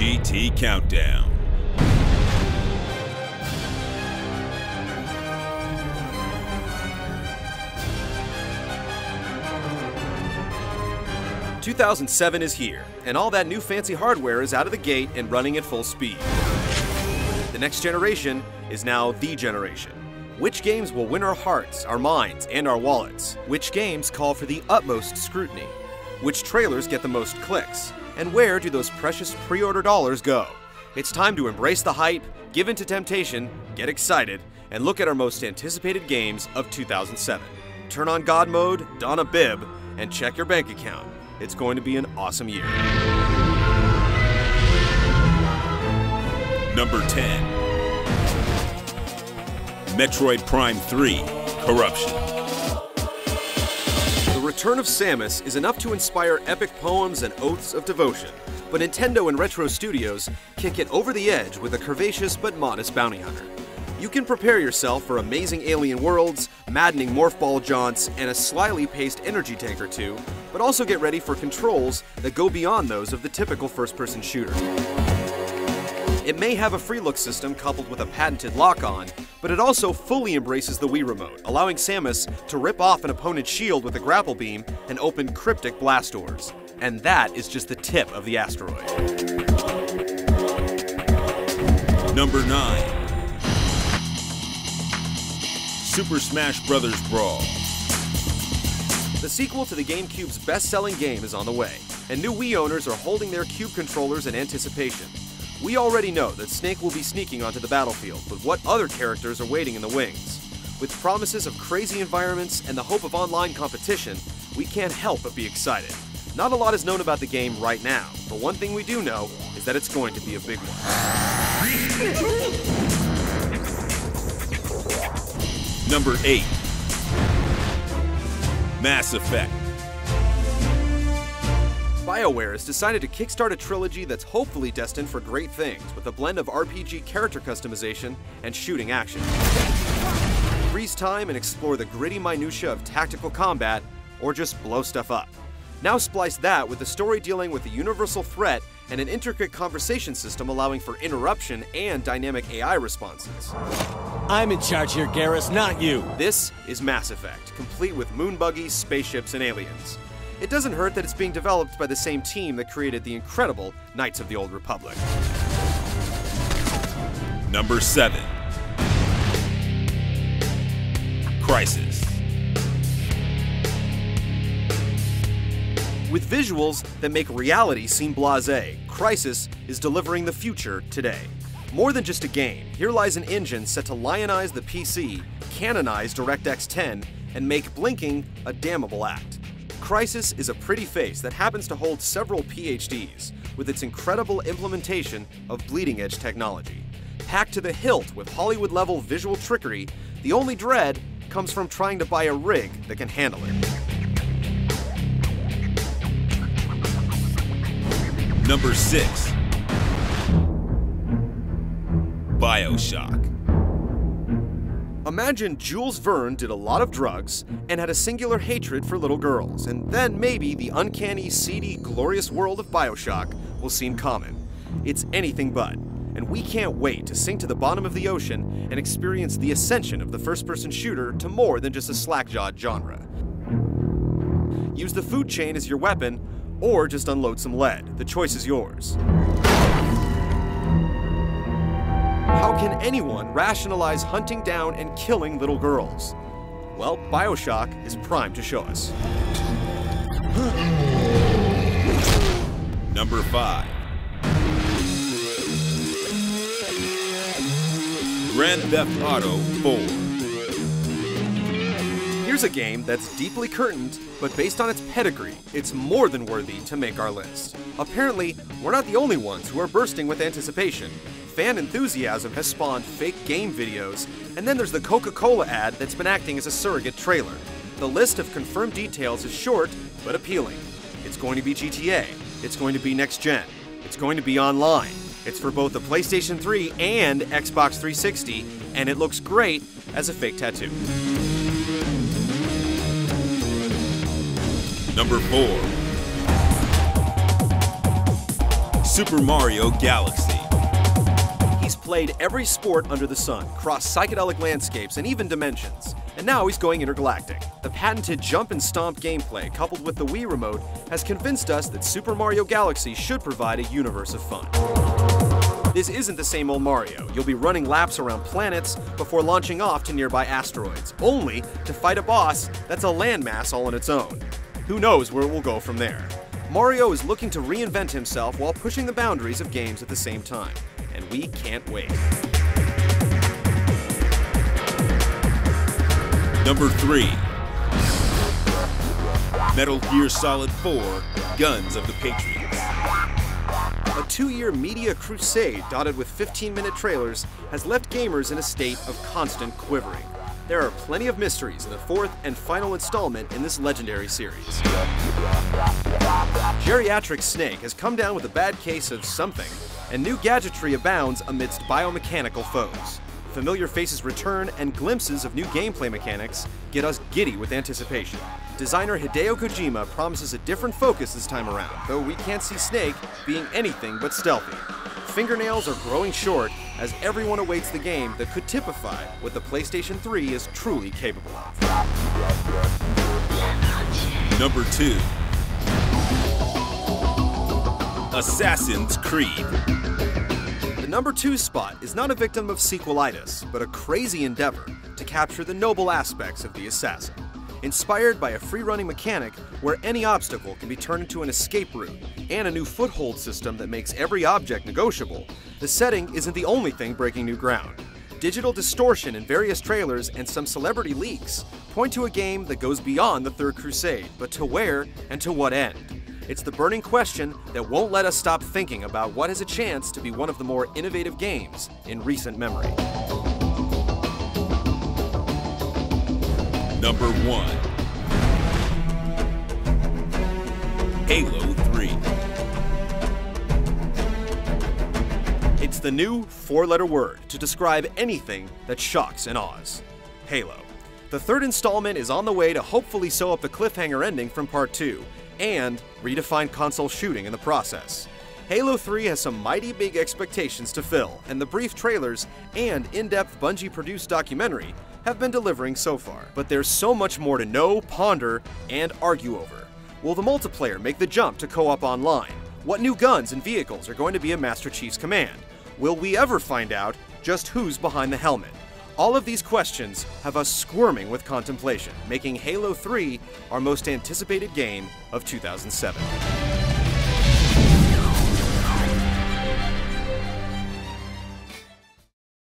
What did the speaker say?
GT Countdown. "2007 is here, and all that new fancy hardware is out of the gate and running at full speed. The next generation is now the generation. Which games will win our hearts, our minds, and our wallets? Which games call for the utmost scrutiny? Which trailers get the most clicks? And where do those precious pre-order dollars go? It's time to embrace the hype, give in to temptation, get excited, and look at our most anticipated games of 2007. Turn on God mode, don a bib, and check your bank account. It's going to be an awesome year." Number 10. Metroid Prime 3: Corruption. The return of Samus is enough to inspire epic poems and oaths of devotion, but Nintendo and Retro Studios kick it over the edge with a curvaceous but modest bounty hunter. You can prepare yourself for amazing alien worlds, maddening morph ball jaunts, and a slyly paced energy tank or two, but also get ready for controls that go beyond those of the typical first-person shooter. It may have a free look system coupled with a patented lock-on, but it also fully embraces the Wii Remote, allowing Samus to rip off an opponent's shield with a grapple beam and open cryptic blast doors. And that is just the tip of the asteroid. Number 9. Super Smash Bros. Brawl. The sequel to the GameCube's best-selling game is on the way, and new Wii owners are holding their Cube controllers in anticipation. We already know that Snake will be sneaking onto the battlefield, but what other characters are waiting in the wings? With promises of crazy environments and the hope of online competition, we can't help but be excited. Not a lot is known about the game right now, but one thing we do know is that it's going to be a big one. Number 8. Mass Effect. BioWare has decided to kickstart a trilogy that's hopefully destined for great things, with a blend of RPG character customization and shooting action. Freeze time and explore the gritty minutia of tactical combat, or just blow stuff up. Now splice that with the story dealing with a universal threat and an intricate conversation system allowing for interruption and dynamic AI responses. I'm in charge here, Garrus, not you! This is Mass Effect, complete with moon buggies, spaceships, and aliens. It doesn't hurt that it's being developed by the same team that created the incredible Knights of the Old Republic. Number 7. Crysis. With visuals that make reality seem blasé, Crysis is delivering the future today. More than just a game, here lies an engine set to lionize the PC, canonize DirectX 10, and make blinking a damnable act. Crysis is a pretty face that happens to hold several PhDs, with its incredible implementation of bleeding-edge technology. Packed to the hilt with Hollywood-level visual trickery, the only dread comes from trying to buy a rig that can handle it. Number 6. BioShock. Imagine Jules Verne did a lot of drugs and had a singular hatred for little girls, and then maybe the uncanny, seedy, glorious world of BioShock will seem common. It's anything but, and we can't wait to sink to the bottom of the ocean and experience the ascension of the first-person shooter to more than just a slack-jawed genre. Use the food chain as your weapon, or just unload some lead. The choice is yours. How can anyone rationalize hunting down and killing little girls? Well, BioShock is primed to show us. Number 5. Grand Theft Auto 4. Here's a game that's deeply curtained, but based on its pedigree, it's more than worthy to make our list. Apparently, we're not the only ones who are bursting with anticipation. Fan enthusiasm has spawned fake game videos, and then there's the Coca-Cola ad that's been acting as a surrogate trailer. The list of confirmed details is short, but appealing. It's going to be GTA, it's going to be next gen, it's going to be online, it's for both the PlayStation 3 and Xbox 360, and it looks great as a fake tattoo. Number 4. Super Mario Galaxy. He's played every sport under the sun, crossed psychedelic landscapes and even dimensions, and now he's going intergalactic. The patented jump and stomp gameplay, coupled with the Wii Remote, has convinced us that Super Mario Galaxy should provide a universe of fun. This isn't the same old Mario. You'll be running laps around planets before launching off to nearby asteroids, only to fight a boss that's a landmass all on its own. Who knows where it will go from there? Mario is looking to reinvent himself while pushing the boundaries of games at the same time, and we can't wait. Number 3. Metal Gear Solid 4: Guns of the Patriots. A 2-year media crusade dotted with 15-minute trailers has left gamers in a state of constant quivering. There are plenty of mysteries in the 4th and final installment in this legendary series. Geriatric Snake has come down with a bad case of something, and new gadgetry abounds amidst biomechanical foes. Familiar faces return, and glimpses of new gameplay mechanics get us giddy with anticipation. Designer Hideo Kojima promises a different focus this time around, though we can't see Snake being anything but stealthy. Fingernails are growing short as everyone awaits the game that could typify what the PlayStation 3 is truly capable of. Number 2. Assassin's Creed. The number 2 spot is not a victim of sequelitis, but a crazy endeavor to capture the noble aspects of the assassin. Inspired by a free-running mechanic where any obstacle can be turned into an escape route, and a new foothold system that makes every object negotiable, the setting isn't the only thing breaking new ground. Digital distortion in various trailers and some celebrity leaks point to a game that goes beyond the Third Crusade, but to where and to what end? It's the burning question that won't let us stop thinking about what has a chance to be one of the more innovative games in recent memory. Number 1. Halo 3. It's the new 4-letter word to describe anything that shocks and awes: Halo. The 3rd installment is on the way to hopefully sew up the cliffhanger ending from Part 2, and redefine console shooting in the process. Halo 3 has some mighty big expectations to fill, and the brief trailers and in-depth Bungie-produced documentary have been delivering so far. But there's so much more to know, ponder, and argue over. Will the multiplayer make the jump to co-op online? What new guns and vehicles are going to be in Master Chief's command? Will we ever find out just who's behind the helmet? All of these questions have us squirming with contemplation, making Halo 3 our most anticipated game of 2007.